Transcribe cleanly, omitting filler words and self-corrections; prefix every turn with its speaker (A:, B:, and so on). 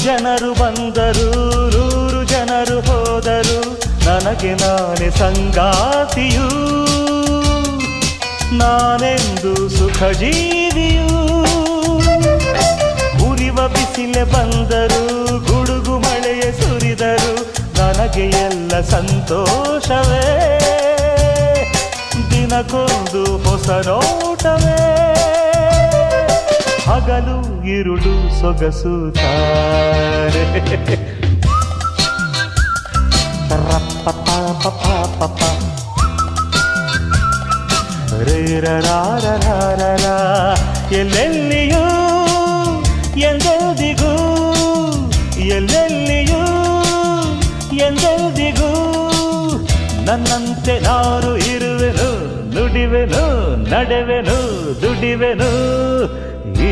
A: ಜನರು ಬಂದರು 100 ಜನರು ಹೋದರು ನನಗೆ ನಾನೇ ಸಂಗಾತಿಯು ನಾನೆಂದು ಸುಖ ಜೀವಿಯು ಉರಿವ ಬಿಸಿಲೆ ಬಂದರು ಗುಡುಗು ಮಳೆಯೇ ಸುರಿದರು ನನಗೆ ಎಲ್ಲ ಸಂತೋಷವೇ ದಿನಕ್ಕೊಂದು ಹೊಸ ನೋಟವೇ ಹಗಲು ಇರುಳು ಸೊಗಸುತ್ತಾರೆ ರೇರರಾರರಾರರ ಎಲ್ಲೆಲ್ಲಿಯೂ ಎಂದೆಂದಿಗೂ ಎಲ್ಲೆಲ್ಲಿಯೂ ಎಂದೆಂದಿಗೂ ನನ್ನಂತೆ ನಾನು ಇರುವೆನು ನುಡಿವೆನು ನಡೆವೆನು ದುಡಿವೆನು ಈ